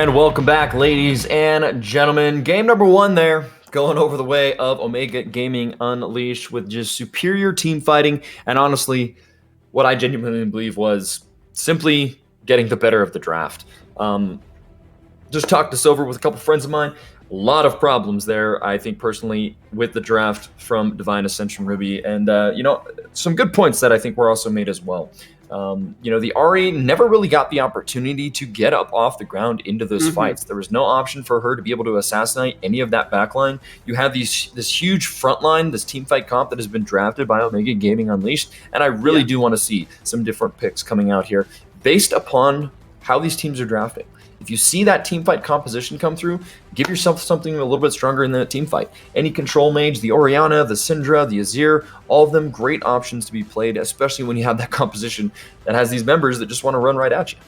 And welcome back, ladies and gentlemen. Game number one there, going over the way of Omega Gaming Unleashed with just superior team fighting and honestly, what I genuinely believe was simply getting the better of the draft. Just talked this over with a couple friends of mine. A lot of problems there, I think, personally, with the draft from Divine Ascension Ruby. And, some good points that I think were also made as well. The Ari never really got the opportunity to get up off the ground into those fights. There was no option for her to be able to assassinate any of that backline. You have this huge front line, this team fight comp that has been drafted by Omega Gaming Unleashed, and I really do want to see some different picks coming out here based upon how these teams are drafting. If you see that team fight composition come through, give yourself something a little bit stronger in that team fight. Any control mage, the Orianna, the Syndra, the Azir, all of them great options to be played, especially when you have that composition that has these members that just want to run right at you.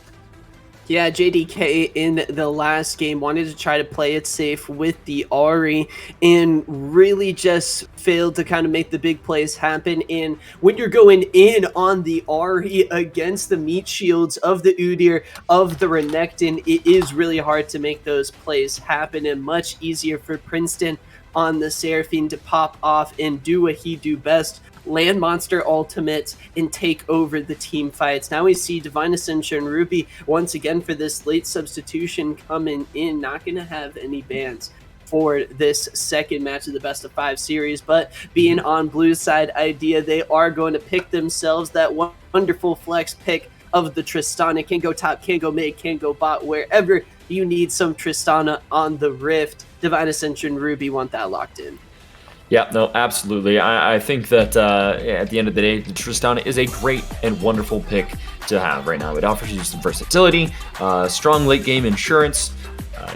Yeah, JDK in the last game wanted to try to play it safe with the Ari and really just failed to kind of make the big plays happen. And when you're going in on the Ari against the meat shields of the Udyr, of the Renekton, it is really hard to make those plays happen and much easier for Princeton on the Seraphine to pop off and do what he do best, land monster ultimate and take over the team fights. Now we see Divine Ascension Ruby once again for this late substitution coming in, not going to have any bans for this second match of the best of 5 series, but being on blue side idea, they are going to pick themselves that wonderful flex pick of the Tristana. Can go top, can go mid, can go bot, wherever you need some Tristana on the Rift. Divine Ascension Ruby want that locked in. Yeah, no, absolutely. I think that at the end of the day, the Tristana is a great and wonderful pick to have right now. It offers you some versatility, strong late game insurance.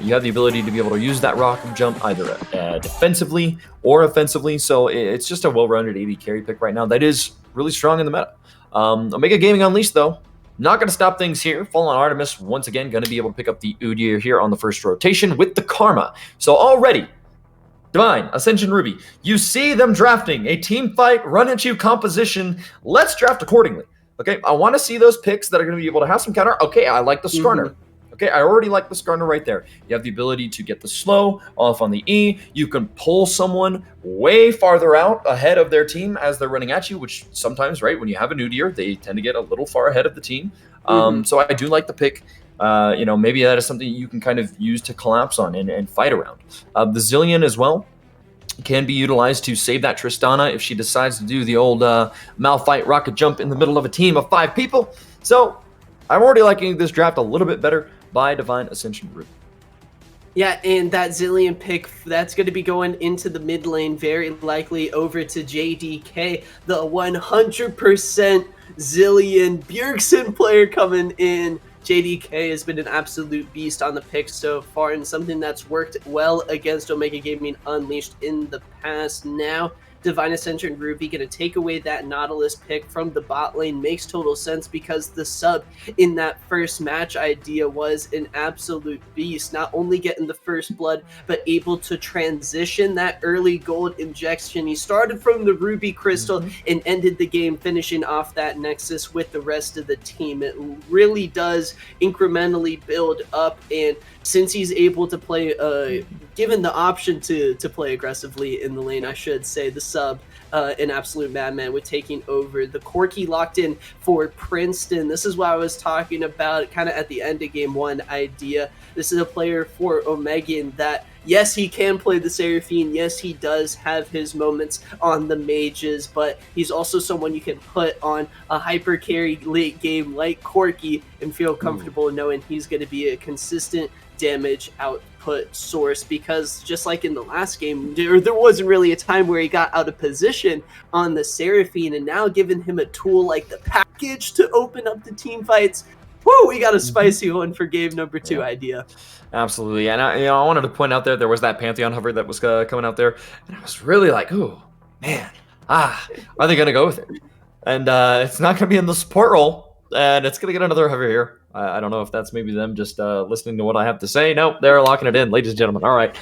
You have the ability to be able to use that rocket jump either defensively or offensively. So it's just a well-rounded AD carry pick right now that is really strong in the meta. Omega Gaming Unleashed, though, not going to stop things here. Fallen Artemis, once again, going to be able to pick up the Udyr here on the first rotation with the Karma. So already, Divine Ascension Ruby, you see them drafting a team fight, run at you composition. Let's draft accordingly. Okay, I want to see those picks that are going to be able to have some counter. Okay, I like the Skarner. Okay, I already like the Skarner right there. You have the ability to get the slow off on the E. You can pull someone way farther out ahead of their team as they're running at you, which sometimes, right, when you have a Udyr, they tend to get a little far ahead of the team. So I do like the pick. Maybe that is something you can kind of use to collapse on and fight around. The Zillion as well can be utilized to save that Tristana if she decides to do the old Malphite rocket jump in the middle of a team of 5 people. So I'm already liking this draft a little bit better by Divine Ascension Ruby. Yeah, and that Zillion pick, that's going to be going into the mid lane, very likely over to JDK, the 100% Zillion Bjergsen player coming in. JDK has been an absolute beast on the pick so far and something that's worked well against Omega Gaming Unleashed in the past. Now, Divine Ascension Ruby going to take away that Nautilus pick from the bot lane. Makes total sense because the sub in that first match idea was an absolute beast. Not only getting the first blood, but able to transition that early gold injection. He started from the Ruby Crystal and ended the game finishing off that Nexus with the rest of the team. It really does incrementally build up, and since he's able to play, given the option to play aggressively in the lane, I should say, the sub, an absolute madman with taking over. The Corki locked in for Princeton. This is what I was talking about kind of at the end of game 1 idea. This is a player for Omegan that, yes, he can play the Seraphine. Yes, he does have his moments on the mages, but he's also someone you can put on a hyper carry late game like Corki and feel comfortable knowing he's going to be a consistent damage output source, because just like in the last game, there wasn't really a time where he got out of position on the Seraphine, and now giving him a tool like the package to open up the team fights. Woo, we got a spicy one for game number 2 idea. Absolutely. And I wanted to point out there was that Pantheon hover that was coming out there, and I was really like, ooh, man, are they going to go with it? And it's not going to be in the support role, and it's going to get another hover here. I don't know if that's maybe them just listening to what I have to say. Nope, they're locking it in, ladies and gentlemen. All right.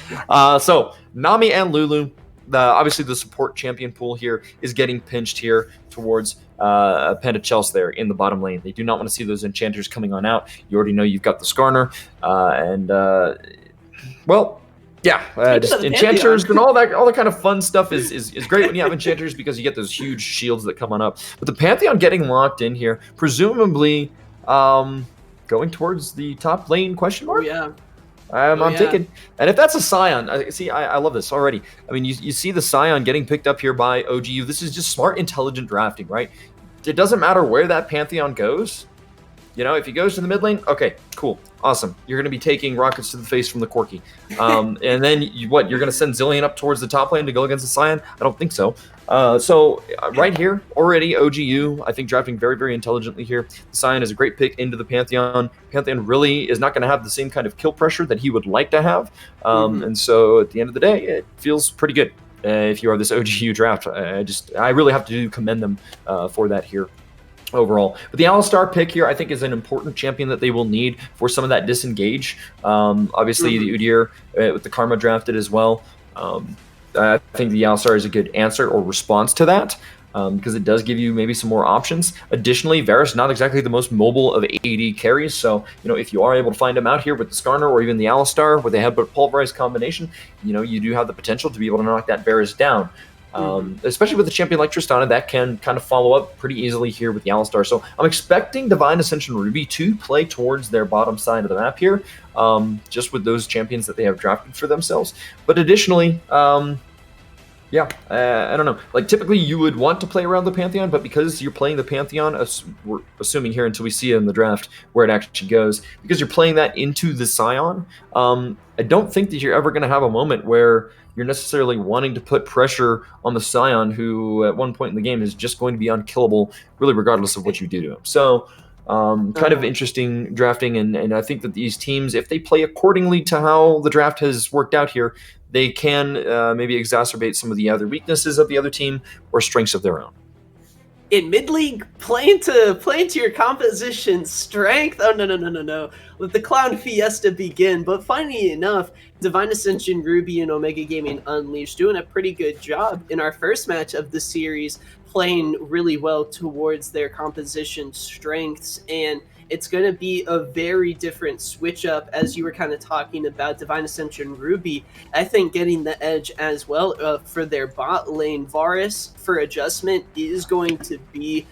So Nami and Lulu obviously the support champion pool here is getting pinched here towards Panda Chels there in the bottom lane. They do not want to see those enchanters coming on out. You already know you've got the Skarner, well, yeah, just enchanters and all that kind of fun stuff is great when you have enchanters because you get those huge shields that come on up. But the Pantheon getting locked in here, presumably going towards the top lane question mark. Oh, yeah. I'm thinking, and if that's a Scion, I love this already. I mean, you see the Scion getting picked up here by OGU. This is just smart, intelligent drafting, right? It doesn't matter where that Pantheon goes. You know, if he goes to the mid lane, okay, cool, awesome. You're going to be taking rockets to the face from the Corki. And then you're going to send Zilean up towards the top lane to go against the Scion? I don't think so. Right here, already OGU, I think drafting very, very intelligently here. The Scion is a great pick into the Pantheon. Pantheon really is not going to have the same kind of kill pressure that he would like to have. And so at the end of the day, it feels pretty good if you are this OGU draft. I really have to commend them for that here. Overall, but the Alistar pick here, I think, is an important champion that they will need for some of that disengage. Obviously, the Udyr with the Karma drafted as well. I think the Alistar is a good answer or response to that because it does give you maybe some more options. Additionally, Varus not exactly the most mobile of AD carries, so if you are able to find him out here with the Skarner or even the Alistar with a Headbutt Pulverize combination, you do have the potential to be able to knock that Varus down. Especially with a champion like Tristana, that can kind of follow up pretty easily here with the Alistar. So I'm expecting Divine Ascension Ruby to play towards their bottom side of the map here, just with those champions that they have drafted for themselves. But additionally, I don't know. Like, typically you would want to play around the Pantheon, but because you're playing the Pantheon, we're assuming here until we see it in the draft where it actually goes, because you're playing that into the Scion, I don't think that you're ever going to have a moment where you're necessarily wanting to put pressure on the Scion, who at one point in the game is just going to be unkillable, really regardless of what you do to him. So kind of interesting drafting, and I think that these teams, if they play accordingly to how the draft has worked out here, they can maybe exacerbate some of the other weaknesses of the other team or strengths of their own. In mid-league, playing to your composition strength. Oh, no. Let the Clown Fiesta begin. But funny enough, Divine Ascension, Ruby, and Omega Gaming Unleashed doing a pretty good job in our first match of the series, playing really well towards their composition strengths. And it's going to be a very different switch up, as you were kind of talking about Divine Ascension Ruby. I think getting the edge as well for their bot lane. Varus for adjustment is going to be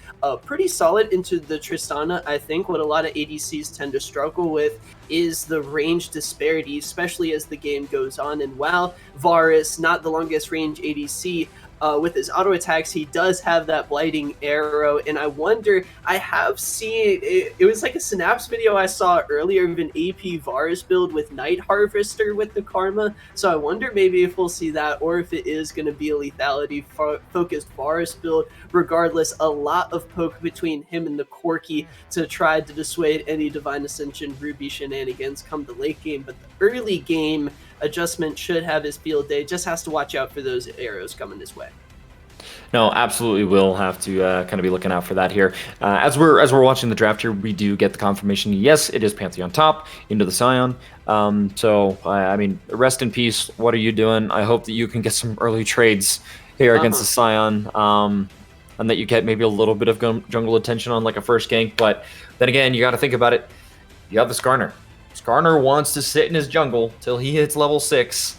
pretty solid into the Tristana. I think what a lot of ADCs tend to struggle with is the range disparity, especially as the game goes on. And while Varus, not the longest range ADC, with his auto attacks, he does have that blighting arrow, and I wonder, I have seen, it was like a Synapse video I saw earlier of an AP Varus build with Night Harvester with the Karma, so I wonder maybe if we'll see that, or if it is going to be a lethality focused Varus build. Regardless, a lot of poke between him and the Corki to try to dissuade any Divine Ascension Ruby shenanigans come the late game, but the early game adjustment should have his field day. Just has to watch out for those arrows coming his way. No, absolutely will have to kind of be looking out for that here. As we're watching the draft here, we do get the confirmation. Yes, it is Pantheon top into the Scion. So I mean, rest in peace. What are you doing? I hope that you can get some early trades here against the Scion, and that you get maybe a little bit of jungle attention on like a first gank. But then again, you got to think about it. You have the Skarner. Skarner wants to sit in his jungle till he hits level 6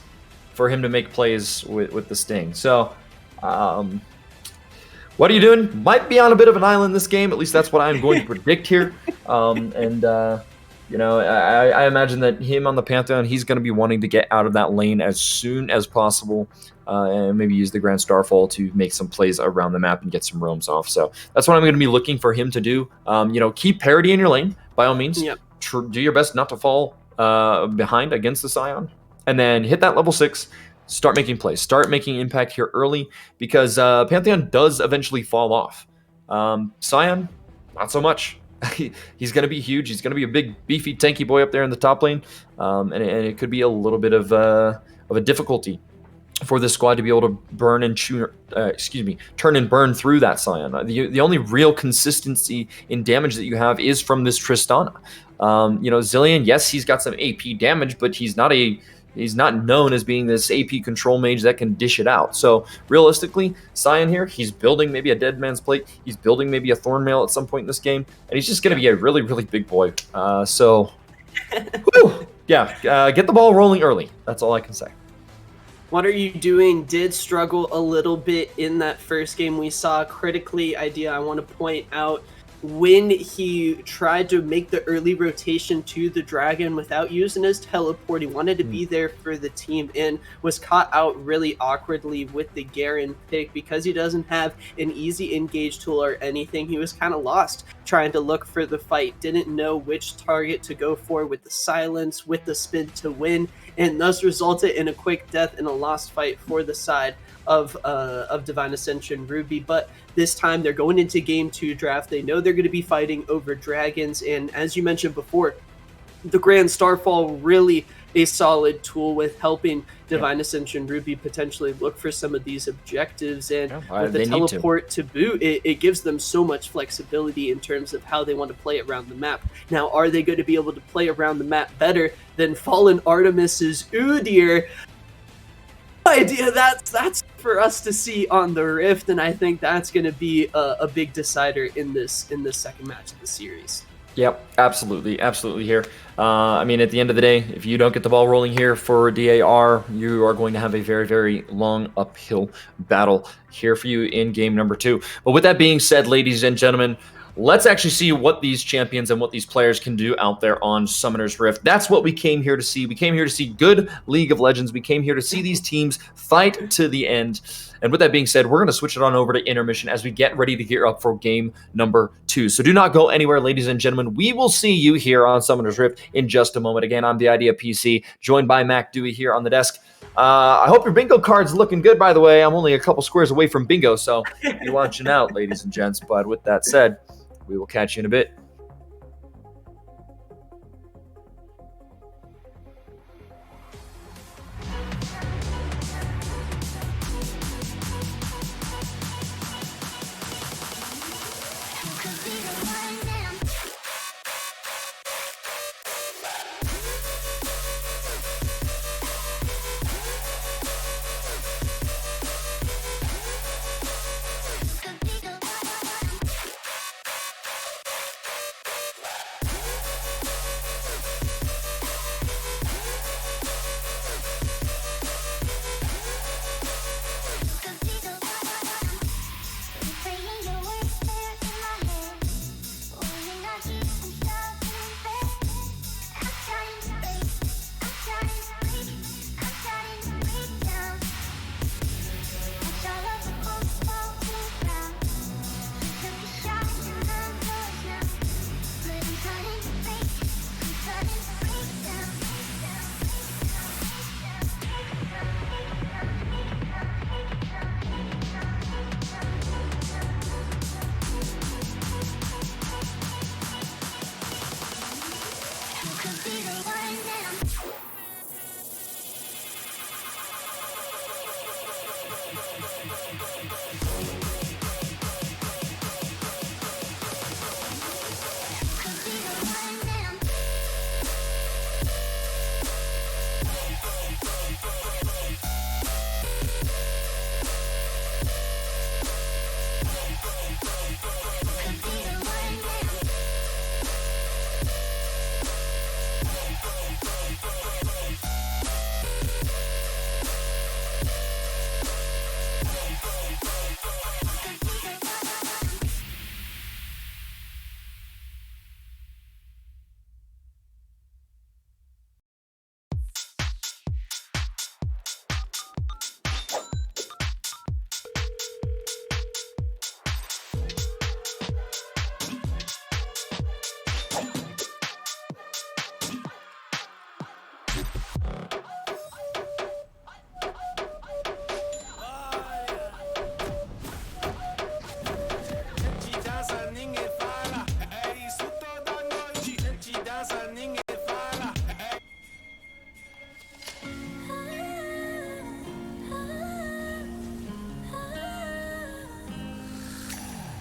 for him to make plays with the Sting. So, what are you doing? Might be on a bit of an island this game. At least that's what I'm going to predict here. I imagine that him on the Pantheon, he's going to be wanting to get out of that lane as soon as possible, and maybe use the Grand Starfall to make some plays around the map and get some roams off. So that's what I'm going to be looking for him to do. Keep parity in your lane, by all means. Yep. Do your best not to fall behind against the Scion, and then hit that level 6. Start making plays. Start making impact here early, because Pantheon does eventually fall off. Scion, not so much. He's going to be huge. He's going to be a big, beefy, tanky boy up there in the top lane, and it could be a little bit of a difficulty for this squad to be able to burn and turn and burn through that Scion. The only real consistency in damage that you have is from this Tristana. Zilean, yes, he's got some AP damage, but he's not a He's not known as being this AP control mage that can dish it out. So realistically, Cyan here, he's building maybe a Dead Man's Plate. He's building maybe a Thornmail at some point in this game. And he's just going to be a really, really big boy. Whew, yeah, get the ball rolling early. That's all I can say. What Are You Doing did struggle a little bit in that first game we saw. Critically, Idea, I want to point out, when he tried to make the early rotation to the Dragon without using his teleport, he wanted to be there for the team and was caught out really awkwardly with the Garen pick because he doesn't have an easy engage tool or anything. He was kind of lost trying to look for the fight, didn't know which target to go for with the silence, with the spin to win, and thus resulted in a quick death and a lost fight for the side of Divine Ascension Ruby. But this time they're going into game 2 draft. They know they're going to be fighting over dragons, and as you mentioned before, the Grand Starfall really a solid tool with helping Divine Ascension Ruby potentially look for some of these objectives. And with the teleport to boot, it gives them so much flexibility in terms of how they want to play around the map. Now, are they going to be able to play around the map better than Fallen Artemis's Udyr? Idea, that's for us to see on the Rift, and I think that's going to be a big decider in this second match of the series. Yep, absolutely here. I mean, at the end of the day, if you don't get the ball rolling here for DAR, you are going to have a very, very long uphill battle here for you in game number 2. But with that being said, ladies and gentlemen, let's actually see what these champions and what these players can do out there on Summoner's Rift. That's what we came here to see. We came here to see good League of Legends. We came here to see these teams fight to the end. And with that being said, we're going to switch it on over to intermission as we get ready to gear up for game number 2. So do not go anywhere, ladies and gentlemen. We will see you here on Summoner's Rift in just a moment. Again, I'm the Idea PC, joined by Mac Dewey here on the desk. I hope your bingo card's looking good, by the way. I'm only a couple squares away from bingo, so be watching out, ladies and gents. But with that said, we will catch you in a bit.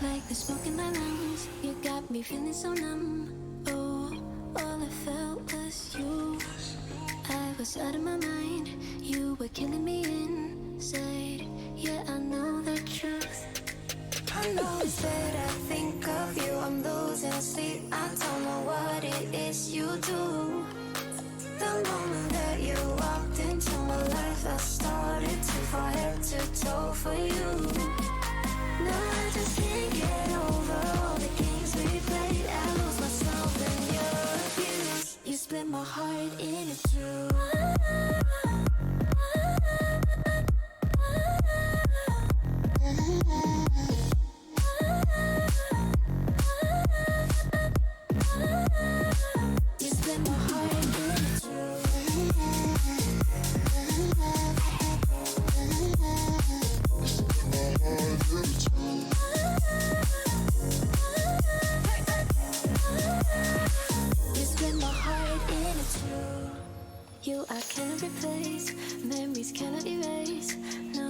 Like the smoke in my lungs, you got me feeling so numb. Oh, all I felt was you. I was out of my mind. You were killing me inside. Yeah, I know the truth. I know it's that I think of you. I'm losing sleep. I don't know what it is you do. The moment that you walked into my life, I started to fall head to toe for you. No, I just can't get over all the games we played. I lose myself in your abuse. You split my heart into two. You split my heart into two. You split my heart into two. You I cannot replace, memories cannot erase. No,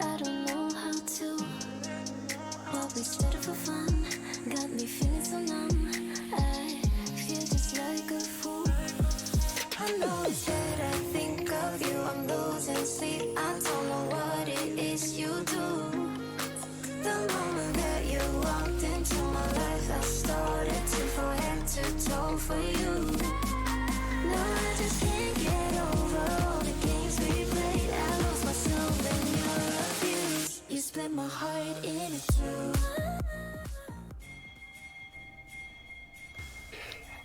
I don't know how to. What we started for fun got me feeling so numb. I feel just like a fool. I know it's that I think of you. I'm losing sleep. I don't know what it is you do. The moment that you walked into my life, I started to fall head to toe for you. No, I just can't get over all the games we played. I lose myself in your abuse. You split my heart into two.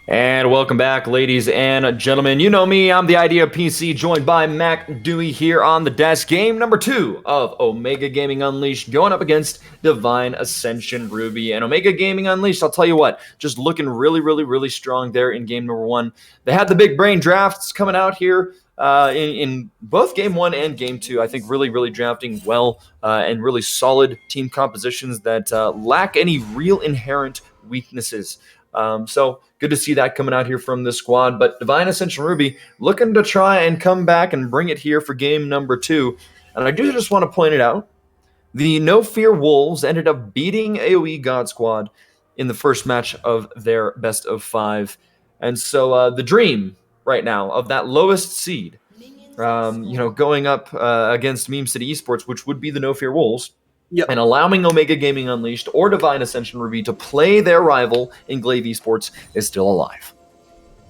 And welcome back, ladies and gentlemen. You know me, I'm the Idea PC, joined by Mac Dewey here on the desk. Game number 2 of Omega Gaming Unleashed, going up against Divine Ascension Ruby. And Omega Gaming Unleashed, I'll tell you what, just looking really strong there in game number 1. They had the big brain drafts coming out here in both game 1 and game 2. I think really drafting well and really solid team compositions that lack any real inherent weaknesses. So good to see that coming out here from this squad. But Divine Ascension Ruby looking to try and come back and bring it here for game number 2. And I do just want to point it out. The No Fear Wolves ended up beating AoE God Squad in the first match of their best of 5. And so the dream right now of that lowest seed, going up against Meme City Esports, which would be the No Fear Wolves, Yep. and allowing Omega Gaming Unleashed or Divine Ascension Ruby to play their rival in Glaive Esports is still alive.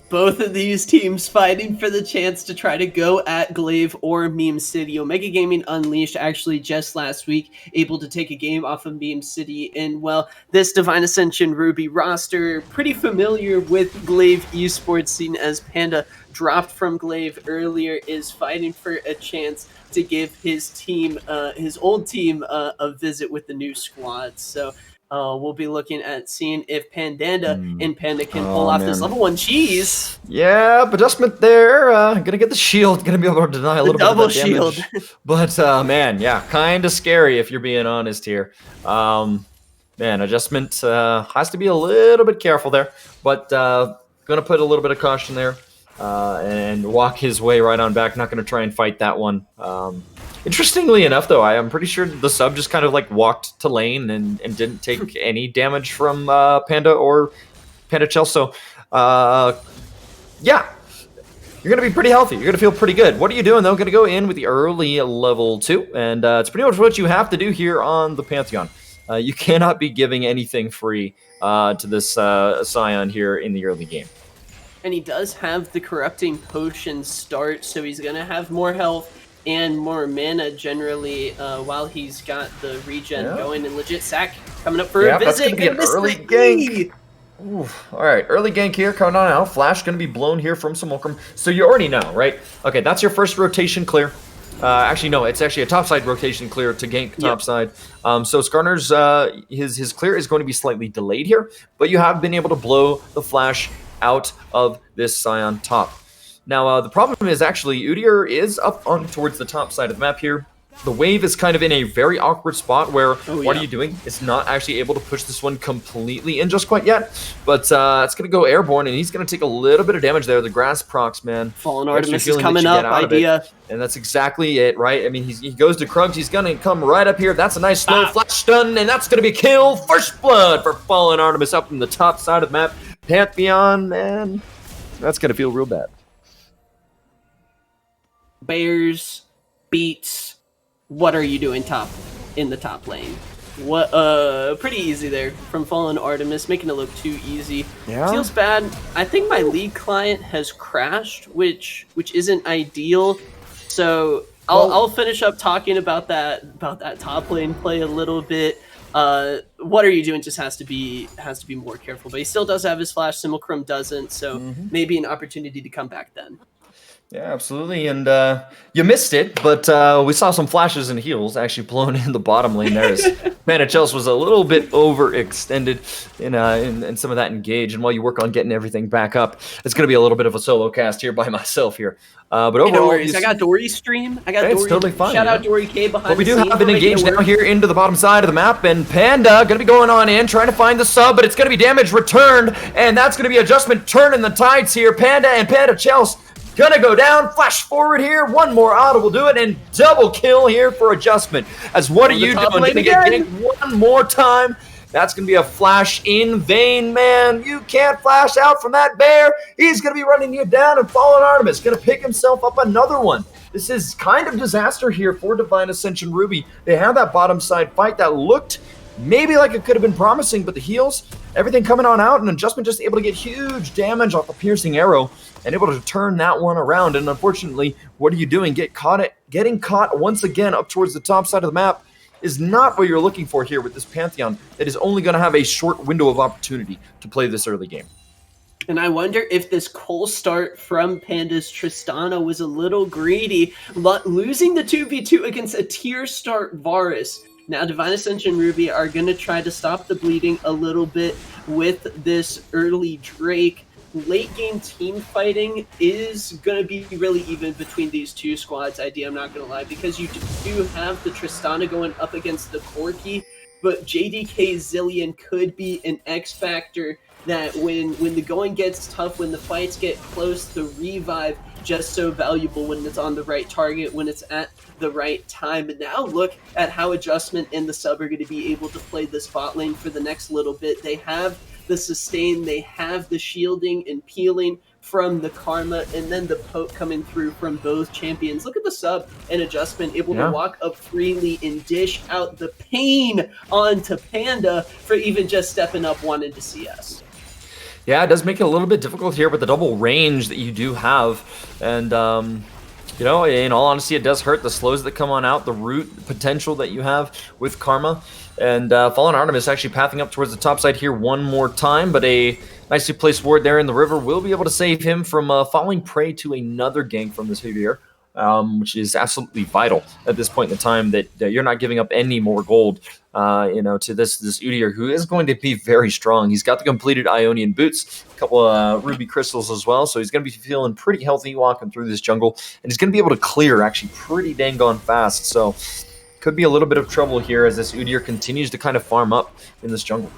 Both of these teams fighting for the chance to try to go at Glaive or Meme City. Omega Gaming Unleashed actually just last week able to take a game off of Meme City. And well, this Divine Ascension Ruby roster pretty familiar with Glaive Esports, seen as Panda dropped from Glaive earlier, is fighting for a chance to give his team, his old team, a visit with the new squad. So we'll be looking at seeing if Pandanda and Panda can pull off this level 1 cheese. Yeah, adjustment there. Gonna get the shield. Gonna be able to deny a little bit of double that damage. shield. But man, yeah, kind of scary if you're being honest here. Man, adjustment has to be a little bit careful there. But gonna put a little bit of caution there. And walk his way right on back. Not going to try and fight that one. Interestingly enough, though, I am pretty sure the sub just kind of like walked to lane and didn't take any damage from Panda or Panda Chell. So, yeah, you're going to be pretty healthy. You're going to feel pretty good. What are you doing, though? Going to go in with the early level 2. And it's pretty much what you have to do here on the Pantheon. You cannot be giving anything free to this Scion here in the early game. And he does have the Corrupting Potion start, so he's going to have more health and more mana generally while he's got the regen going. And legit Sack coming up for a visit. That's going to be an early gank. All right, early gank here coming on out. Flash going to be blown here from Simulacrum. So you already know, right? Okay, that's your first rotation clear. Actually, no, it's actually a topside rotation clear to gank topside. So Skarner's his clear is going to be slightly delayed here, but you have been able to blow the Flash out of this Scion top. Now, the problem is actually Udyr is up on towards the top side of the map here. The wave is kind of in a very awkward spot where what are you doing? It's not actually able to push this one completely in just quite yet, but it's going to go airborne, and he's going to take a little bit of damage there. The grass procs, man. Fallen Artemis is coming up, Idea. And that's exactly it, right? I mean, he goes to Krugs. He's going to come right up here. That's a nice slow flash stun, and that's going to be a kill. First blood for Fallen Artemis up from the top side of the map. Pantheon, man, that's going to feel real bad. bears, beats. What are you doing in the top lane? What pretty easy there from Fallen Artemis, making it look too easy. Yeah. Feels bad. I think my league client has crashed, which isn't ideal. So I'll finish up talking about that top lane play a little bit. What are you doing just has to be more careful, but he still does have his flash. Simulcrum doesn't, so maybe an opportunity to come back then. Yeah, absolutely. And you missed it, but we saw some flashes and heals actually blown in the bottom lane there. As Mana Chels was a little bit overextended in some of that engage. And while you work on getting everything back up, it's going to be a little bit of a solo cast here by myself here. But overall, no worries. I got Dory's stream. I got Dory. It's totally fine. Shout out Dory K behind. But we do have an engage now here into the bottom side of the map, and Panda going to be going on in, trying to find the sub, but it's going to be damage returned, and that's going to be adjustment turning the tides here. Panda and Panda Chels gonna go down, flash forward here, one more auto will do it, and double kill here for adjustment. As what are you doing? Gonna get ganked one more time. That's gonna be a flash in vain, man. You can't flash out from that bear. He's gonna be running you down, and Fallen Artemis gonna pick himself up another one. This is kind of disaster here for Divine Ascension Ruby. They had that bottom side fight that looked maybe like it could have been promising, but the heals, everything coming on out, and adjustment just able to get huge damage off a piercing arrow and able to turn that one around. And unfortunately, what are you doing? Getting caught once again up towards the top side of the map is not what you're looking for here with this Pantheon that is only going to have a short window of opportunity to play this early game. And I wonder if this cold start from Panda's Tristana was a little greedy, losing the 2v2 against a tier start Varus. Now Divine Ascension Ruby are going to try to stop the bleeding a little bit with this early Drake. Late game team fighting is going to be really even between these two squads, I'm not going to lie, because you do have the Tristana going up against the Corki, but JDK Zilean could be an X factor that when the going gets tough, when the fights get close, the revive just so valuable when it's on the right target, when it's at the right time. And now look at how Adjustment and the sub are going to be able to play this bot lane for the next little bit. They have the sustain, they have the shielding and peeling from the Karma, and then the poke coming through from both champions. Look at the sub and Adjustment able to walk up freely and dish out the pain onto Panda for even just stepping up wanting to CS. Yeah, it does make it a little bit difficult here with the double range that you do have. And, you know, in all honesty, it does hurt the slows that come on out, the root potential that you have with Karma. And Fallen Artemis actually pathing up towards the top side here one more time, but a nicely placed ward there in the river will be able to save him from falling prey to another gank from this Udyr, which is absolutely vital at this point in the time that you're not giving up any more gold, you know, to this Udyr, who is going to be very strong. He's got the completed Ionian boots, a couple ruby crystals as well, so he's going to be feeling pretty healthy walking through this jungle, and he's going to be able to clear actually pretty dang on fast. So could be a little bit of trouble here as this Udyr continues to kind of farm up in this jungle.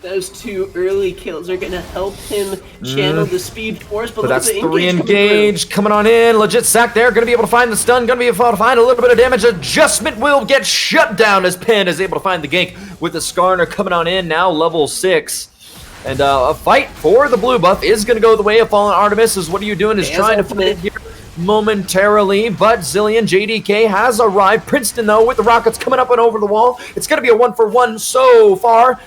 Those two early kills are going to help him channel the speed force. But that's the re-engage coming on in. Legit sack there. Going to be able to find the stun. Going to be able to find a little bit of damage. Adjustment will get shut down as Panda is able to find the gank with the Skarner coming on in now level 6. And a fight for the blue buff is going to go the way of Fallen Artemis. As what are you doing is trying to fight it here momentarily, but Zilean JDK has arrived. Princeton, though, with the rockets coming up and over the wall. It's going to be a 1-for-1 so far.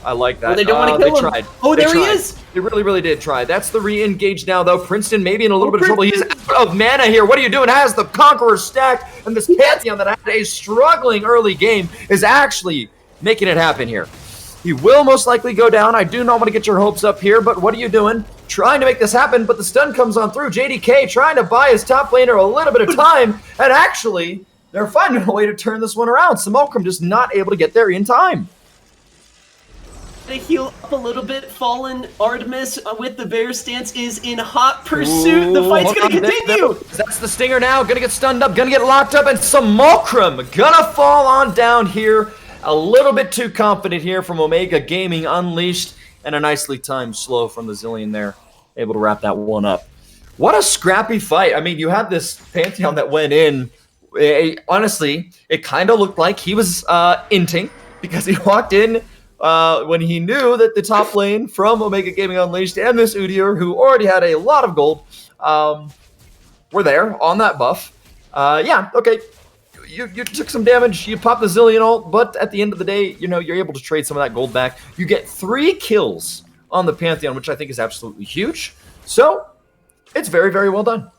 I like that. Oh, they don't want to kill him. Tried. Oh, there he is. They really, really did try. That's the re-engage now, though. Princeton maybe in a little bit of trouble. He's out of mana here. What are you doing? Has the Conqueror stack, and this Pantheon that had a struggling early game is actually making it happen here. He will most likely go down. I do not want to get your hopes up here, but what are you doing? Trying to make this happen, but the stun comes on through. JDK trying to buy his top laner a little bit of time, and actually, they're finding a way to turn this one around. Simulcrum just not able to get there in time. They heal up a little bit. Fallen Artemis with the bear stance is in hot pursuit. The fight's going to continue. That's the stinger now. Going to get stunned up, going to get locked up, and Simulcrum going to fall on down here. A little bit too confident here from Omega Gaming Unleashed, and a nicely timed slow from the Zilean there. Able to wrap that one up. What a scrappy fight. I mean, you had this Pantheon that went in. Honestly, it kind of looked like he was inting, because he walked in when he knew that the top lane from Omega Gaming Unleashed and this Udyr, who already had a lot of gold, were there on that buff. Yeah, okay. You took some damage, you pop the Zillion ult, but at the end of the day, you're able to trade some of that gold back. You get 3 kills on the Pantheon, which I think is absolutely huge. So, it's very, very well done.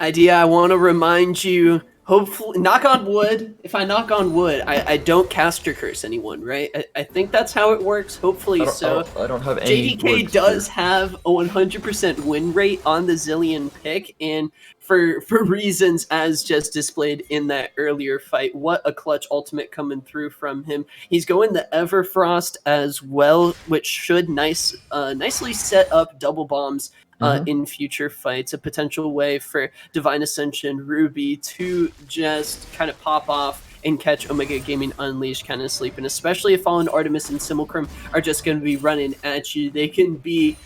Idea, I want to remind you, hopefully, knock on wood. If I knock on wood, I don't caster curse anyone, right? I think that's how it works. Hopefully so. I don't have any JDK wood does here. have a 100% win rate on the Zillion pick, and for reasons as just displayed in that earlier fight, what a clutch ultimate coming through from him. He's going the Everfrost as well, which should nicely set up double bombs in future fights, a potential way for Divine Ascension Ruby to just kind of pop off and catch Omega Gaming Unleashed kind of sleeping, especially if Fallen Artemis and Simulcrum are just going to be running at you. They can be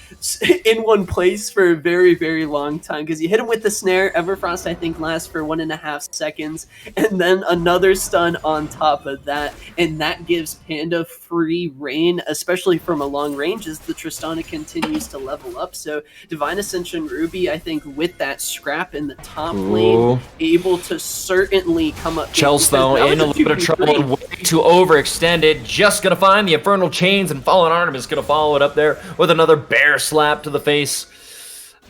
in one place for a very, very long time because you hit them with the snare. Everfrost, I think, lasts for 1.5 seconds, and then another stun on top of that, and that gives Panda free reign, especially from a long range as the Tristana continues to level up. So Divine Ascension Ruby, I think, with that scrap in the top lane, able to certainly come up. Chels, though, in a little bit of trouble and way too overextended. Just gonna find the Infernal Chains, and Fallen Artemis gonna follow it up there with another bear slap to the face.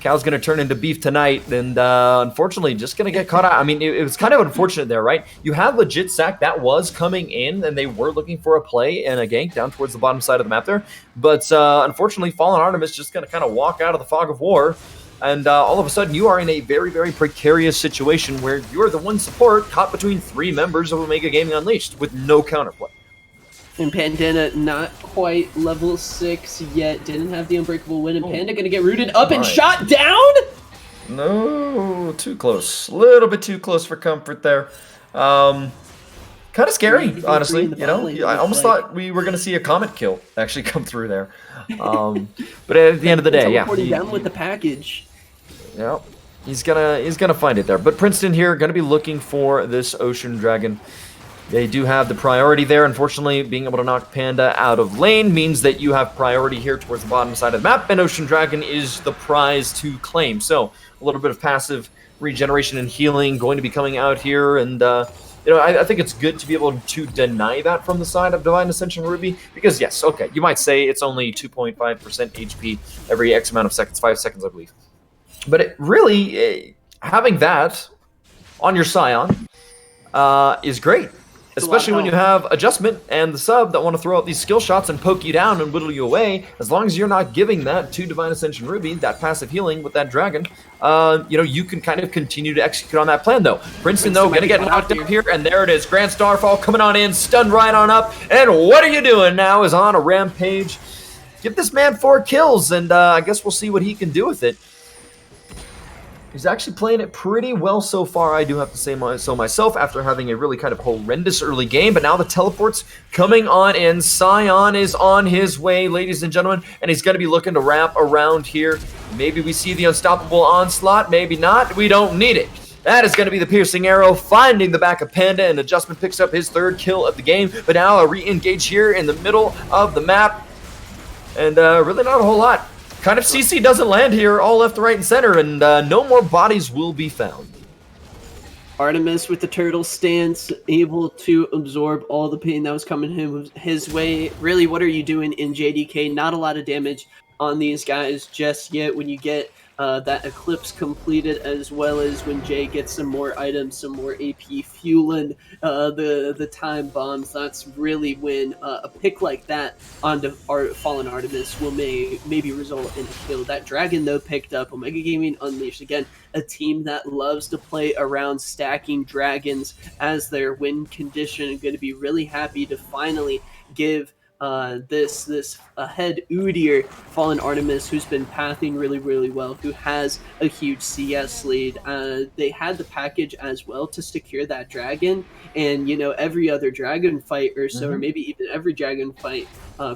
Cal's gonna turn into beef tonight, and unfortunately, just gonna get caught out. I mean, it was kind of unfortunate there, right? You had legit sack that was coming in, and they were looking for a play and a gank down towards the bottom side of the map there. But unfortunately, Fallen Artemis just gonna kind of walk out of the fog of war. And all of a sudden, you are in a very, very precarious situation where you're the one support caught between 3 members of Omega Gaming Unleashed with no counterplay. And Pandana not quite level 6 yet, didn't have the Unbreakable Win, and Panda gonna get rooted up and shot down? No, too close. A little bit too close for comfort there. Kind of scary, honestly. I almost thought we were going to see a Comet kill actually come through there. But at the end of the day, yeah. Down with the package. Yeah, he's gonna find it there. But Princeton here gonna be looking for this Ocean Dragon. They do have the priority there. Unfortunately, being able to knock Panda out of lane means that you have priority here towards the bottom side of the map, and Ocean Dragon is the prize to claim. So a little bit of passive regeneration and healing going to be coming out here, and I think it's good to be able to deny that from the side of Divine Ascension Ruby, because yes, okay, you might say it's only 2.5% HP every X amount of seconds, 5 seconds, I believe. But it really, having that on your Scion is great. Especially when you have Adjustment and the sub that want to throw out these skill shots and poke you down and whittle you away. As long as you're not giving that to Divine Ascension Ruby, that passive healing with that dragon, you can kind of continue to execute on that plan, though. Princeton, though, going to get knocked up here, and there it is. Grand Starfall coming on in, stunned right on up. And what are you doing now is on a rampage. Give this man 4 kills, and I guess we'll see what he can do with it. He's actually playing it pretty well so far, I do have to say so myself, after having a really kind of horrendous early game. But now the teleport's coming on, and Scion is on his way, ladies and gentlemen, and he's going to be looking to wrap around here. Maybe we see the unstoppable onslaught, maybe not. We don't need it. That is going to be the piercing arrow, finding the back of Panda, and Adjustment picks up his 3rd kill of the game. But now a re-engage here in the middle of the map, and really not a whole lot. Kind of CC doesn't land here, all left, right, and center, and no more bodies will be found. Artemis with the turtle stance, able to absorb all the pain that was coming his way. Really, what are you doing in JDK? Not a lot of damage on these guys just yet. When you get that Eclipse completed, as well as when Jay gets some more items, some more AP fueling the time bombs, that's really when a pick like that onto Fallen Artemis will maybe result in a kill. That dragon, though, picked up Omega Gaming Unleashed. Again, a team that loves to play around stacking dragons as their win condition, and going to be really happy to finally give this head Udyr, Fallen Artemis, who's been pathing really well, who has a huge CS lead. They had the package as well to secure that dragon, and every other dragon fight or so, or maybe even every dragon fight,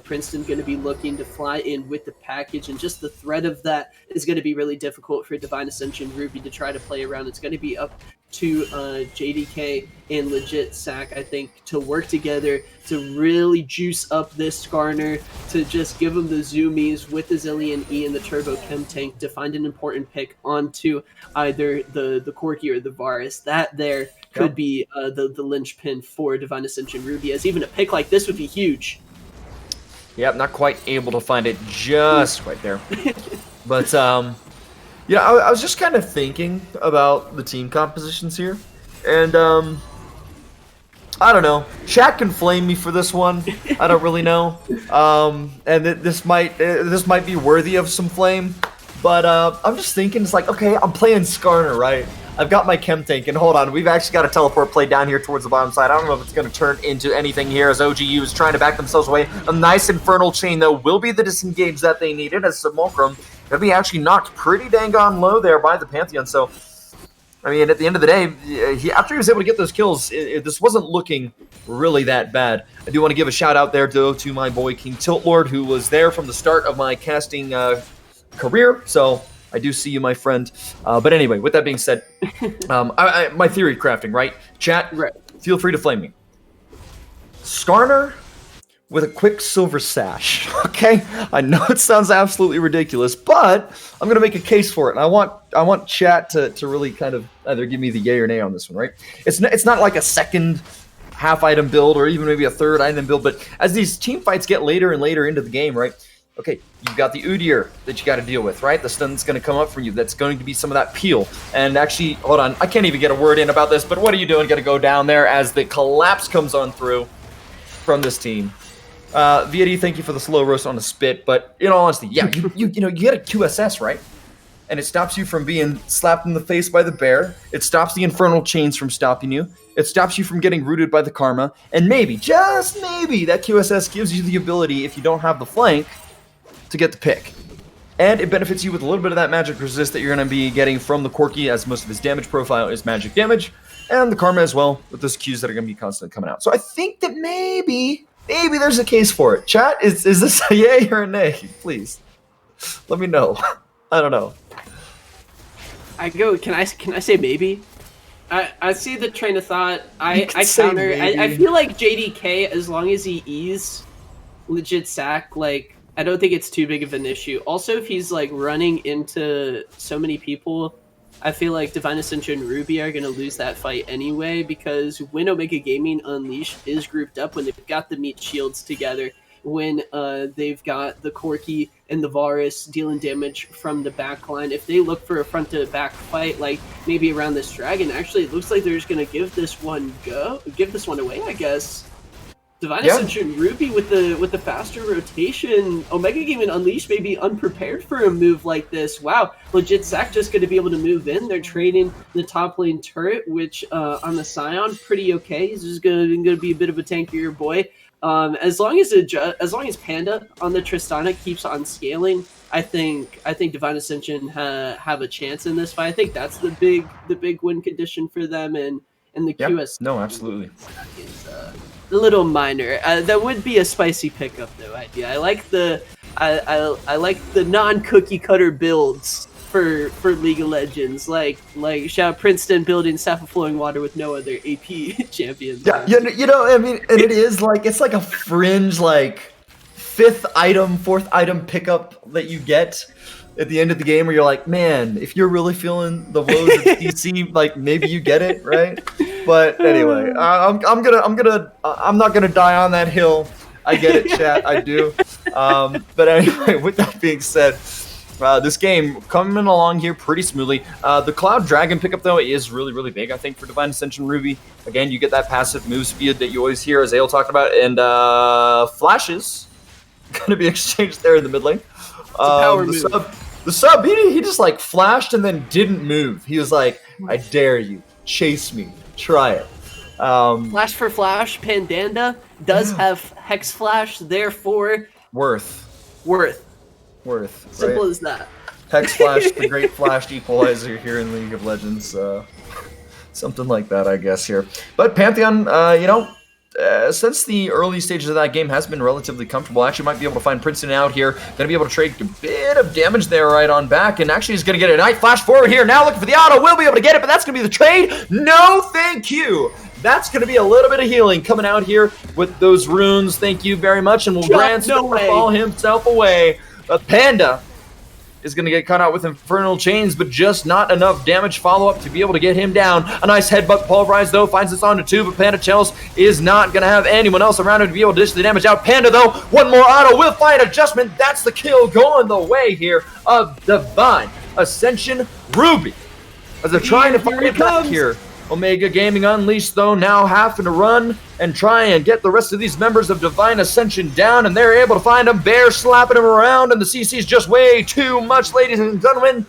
Princeton going to be looking to fly in with the package, and just the threat of that is going to be really difficult for Divine Ascension Ruby to try to play around. It's going to be up to JDK and Legit Sack, I think, to work together to really juice up this Skarner, to just give them the zoomies with the Zillion E and the Turbo Chem Tank to find an important pick onto either the Corki or the Varus. That there could be the linchpin for Divine Ascension Ruby, as even a pick like this would be huge. Yep, not quite able to find it just right there. But, yeah, I was just kind of thinking about the team compositions here. And, I don't know. Chat can flame me for this one. I don't really know. And this might be worthy of some flame. But, I'm just thinking, it's like, okay, I'm playing Skarner, right? I've got my chem tank, and hold on, we've actually got a teleport play down here towards the bottom side. I don't know if it's going to turn into anything here as OGU is trying to back themselves away. A nice Infernal Chain, though, will be the disengage that they needed as Simulacrum going to be actually knocked pretty dang on low there by the Pantheon. So, I mean, at the end of the day, after he was able to get those kills, this wasn't looking really that bad. I do want to give a shout out there, though, to my boy King Tiltlord, who was there from the start of my casting career. So, I do see you, my friend. But anyway, with that being said, my theory crafting, right? Chat, feel free to flame me. Skarner with a Quicksilver Sash, okay? I know it sounds absolutely ridiculous, but I'm gonna make a case for it, and I want chat to really kind of either give me the yay or nay on this one, right? It's not like a second half item build or even maybe a third item build, but as these team fights get later and later into the game, right? Okay, you've got the Udyr that you got to deal with, right? The stun that's going to come up from you. That's going to be some of that peel. And actually, hold on, I can't even get a word in about this, but what are you doing? Got to go down there as the collapse comes on through from this team. VD, thank you for the slow roast on the spit, but in all honesty, yeah, you get a QSS, right? And it stops you from being slapped in the face by the bear. It stops the infernal chains from stopping you. It stops you from getting rooted by the karma. And maybe, just maybe, that QSS gives you the ability, if you don't have the flank, to get the pick. And it benefits you with a little bit of that magic resist that you're going to be getting from the Corki, as most of his damage profile is magic damage, and the karma as well, with those Qs that are going to be constantly coming out. So I think that maybe there's a case for it. Chat, is this a yay or a nay? Please, let me know. I don't know. Can I say maybe? I see the train of thought. I counter. I feel like JDK, as long as he E's Legit Sack, like, I don't think it's too big of an issue. Also, if he's like running into so many people, I feel like Divine Ascension and Ruby are going to lose that fight anyway, because when Omega Gaming Unleashed is grouped up, when they've got the meat shields together, when they've got the Corki and the Varus dealing damage from the back line, if they look for a front-to-back fight, like maybe around this dragon, actually it looks like they're just going to give this one away, I guess. Divine Ascension Ruby with the faster rotation. Omega Gaming Unleashed may be unprepared for a move like this. Wow, Legit Sack just going to be able to move in. They're trading the top lane turret, which on the Scion, pretty okay. He's just going to be a bit of a tankier boy. As long as Panda on the Tristana keeps on scaling, I think Divine Ascension have a chance in this fight. I think that's the big win condition for them, and the QS. No, absolutely. Is, a little minor. That would be a spicy pickup though. I like the non-cookie cutter builds for League of Legends, like shout out Princeton building Staff of Flowing Water with no other AP champions. Yeah, I mean, and it is like, it's like a fringe, like, fourth item pickup that you get at the end of the game, where you're like, man, if you're really feeling the woes of DC, like, maybe you get it, right? But anyway, I'm not gonna die on that hill. I get it, chat, I do. But anyway, with that being said, this game coming along here pretty smoothly. The Cloud Dragon pickup, though, is really, really big, I think, for Divine Ascension Ruby. Again, you get that passive move speed that you always hear, as Ale talked about, and flashes going to be exchanged there in the mid lane. The sub, he just, like, flashed and then didn't move. He was like, I dare you, chase me, try it. Flash for flash, Pandanda does have Hex Flash, therefore... Worth. Simple as that. Hex Flash, the great flash equalizer here in League of Legends. Something like that, I guess, here. But Pantheon, since the early stages of that game has been relatively comfortable, actually might be able to find Princeton out here. Going to be able to trade a bit of damage there right on back, and actually he's going to get a night flash forward here. Now looking for the auto, will be able to get it, but that's going to be the trade. No, thank you. That's going to be a little bit of healing coming out here with those runes. Thank you very much, and will Grand fall himself away. But Panda is going to get caught out with Infernal Chains, but just not enough damage follow-up to be able to get him down. A nice headbutt pulverize, though, finds this onto 2, but Panda Chels is not going to have anyone else around him to be able to dish the damage out. Panda, though, one more auto will find adjustment. That's the kill going the way here of Divine Ascension Ruby. As they're trying to find it back here. Omega Gaming Unleashed, though, now having to run and try and get the rest of these members of Divine Ascension down, and they're able to find him. Bear slapping him around, and the CC's just way too much, ladies and gentlemen.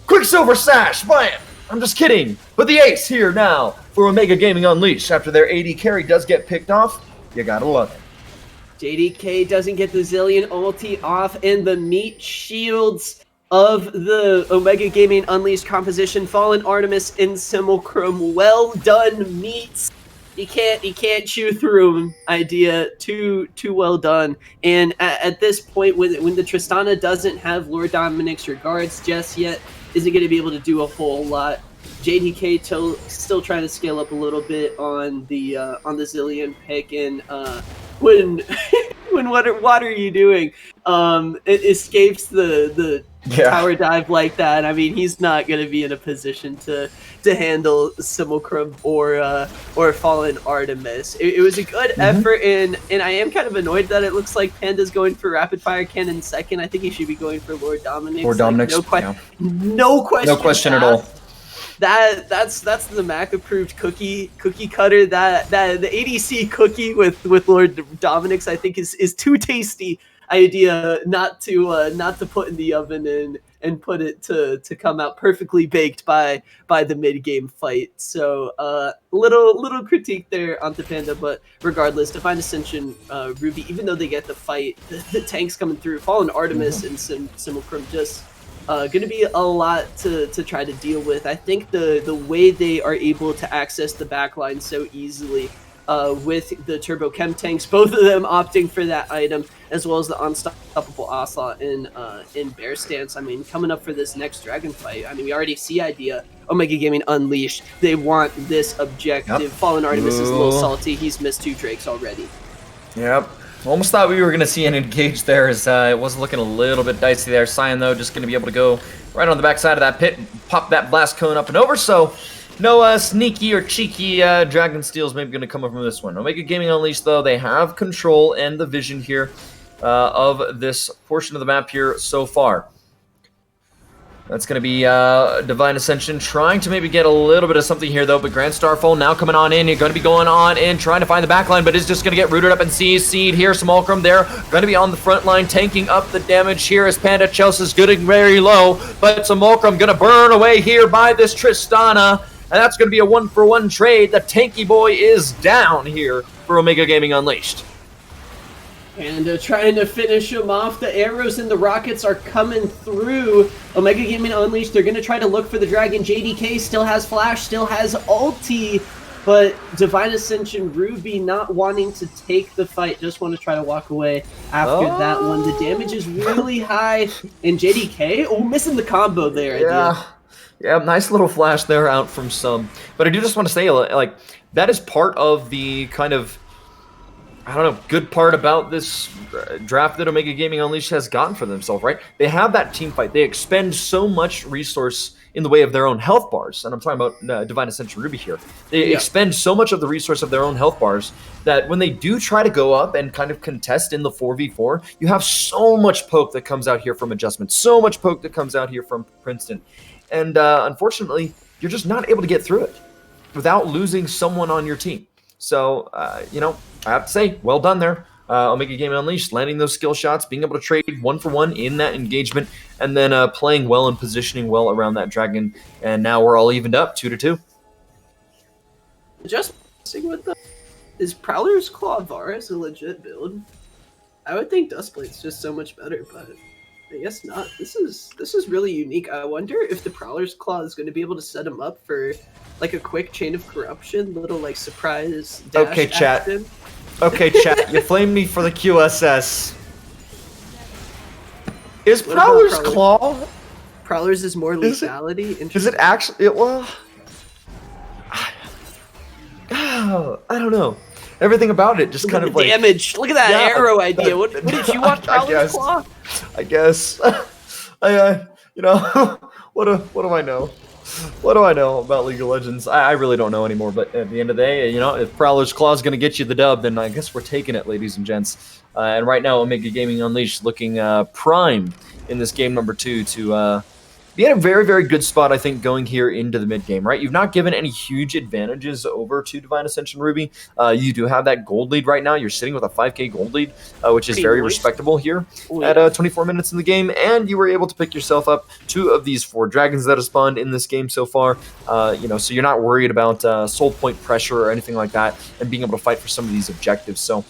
Quicksilver Sash, bam! I'm just kidding. But the ace here now for Omega Gaming Unleashed. After their AD carry does get picked off, you gotta love it. JDK doesn't get the Zillion ulti off, and the meat shields of the Omega Gaming Unleashed composition, Fallen Artemis and Simulcrum. Well done, meats. He can't chew through them. Idea too well done. And at this point, when the Tristana doesn't have Lord Dominic's regards just yet, isn't going to be able to do a whole lot. JDK still trying to scale up a little bit on the Zillion pick, and when what are you doing? It escapes the tower dive like that. I mean, he's not going to be in a position to handle Simulcrum or Fallen Artemis. It was a good effort, and I am kind of annoyed that it looks like Panda's going for Rapid Fire Cannon second. I think he should be going for Lord Dominic's. Lord Dominic's, no question at all. That's the Mac approved cookie cutter. That the ADC cookie with Lord Dominic's, I think is too tasty idea not to put in the oven and put it to come out perfectly baked by the mid game fight. So little critique there onto Panda, but regardless, Divine Ascension Ruby, even though they get the fight, the tanks coming through, Fallen Artemis and Simulcrum just going to be a lot to try to deal with. I think the way they are able to access the backline so easily with the Turbo Chem tanks, both of them opting for that item, as well as the Unstoppable Onslaught in Bear Stance. I mean, coming up for this next Dragon fight, I mean, we already see idea. Omega Gaming Unleashed, they want this objective. Yep. Fallen Artemis is a little salty. He's missed 2 Drakes already. Yep. Almost thought we were going to see an engage there, as it was looking a little bit dicey there. Cyan, though, just going to be able to go right on the back side of that pit and pop that blast cone up and over. So no sneaky or cheeky Dragon Steel's maybe going to come up from this one. Omega Gaming Unleashed, though, they have control and the vision here of this portion of the map here so far. That's going to be Divine Ascension trying to maybe get a little bit of something here, though. But Grand Starfall now coming on in. You're going to be going on in, trying to find the backline, but it's just going to get rooted up and seed here. Simulcrum there, going to be on the front line, tanking up the damage here as Panda Chelsea's getting very low. But Simulcrum going to burn away here by this Tristana. And that's going to be a 1-for-1 trade. The tanky boy is down here for Omega Gaming Unleashed. And trying to finish him off. The arrows and the rockets are coming through. Omega Gaming Unleashed, they're going to try to look for the dragon. JDK still has flash, still has ulti. But Divine Ascension Ruby not wanting to take the fight, just want to try to walk away after that one. The damage is really high. And JDK, missing the combo there. Yeah, nice little flash there out from some. But I do just want to say, like, that is part of the kind of, I don't know, good part about this draft that Omega Gaming Unleashed has gotten for themselves, right? They have that team fight. They expend so much resource in the way of their own health bars, and I'm talking about Divine Ascension Ruby here. They expend so much of the resource of their own health bars that when they do try to go up and kind of contest in the 4v4, you have so much poke that comes out here from Adjustment, so much poke that comes out here from Princeton. And unfortunately, you're just not able to get through it without losing someone on your team. So, you know, I have to say, well done there. Omega Gaming Unleashed, landing those skill shots, being able to trade 1-for-1 in that engagement, and then playing well and positioning well around that dragon. And now we're all evened up, 2-2. Just with the is Prowler's Claw Varus a legit build? I would think Dustblade's just so much better, but I guess not. This is really unique. I wonder if the Prowler's Claw is going to be able to set him up for like a quick chain of corruption, little like surprise dash Okay, chat. action. Okay, chat. You flamed me for the QSS. Is What about Prowler's Prowler? Claw? Prowler's is more Is it- lethality. Is it actually? Well, I don't know. Everything about it just Look kind at of the like damage. Look at that Yeah, arrow idea. What did you want, I Prowler's guess. Claw? I guess. You know, what do I know? What do I know about League of Legends? I really don't know anymore. But at the end of the day, you know, if Prowler's Claw is going to get you the dub, then I guess we're taking it, ladies and gents. And right now, Omega Gaming Unleashed looking primed in this game number 2 to be in a very, very good spot, I think, going here into the mid game, right? You've not given any huge advantages over to Divine Ascension Ruby. You do have that gold lead right now. You're sitting with a 5k gold lead, which is Pretty very nice. respectable here Oh, at yeah. 24 minutes in the game. And you were able to pick yourself up 2 of these 4 dragons that have spawned in this game so far. You know, so you're not worried about soul point pressure or anything like that, and being able to fight for some of these objectives. So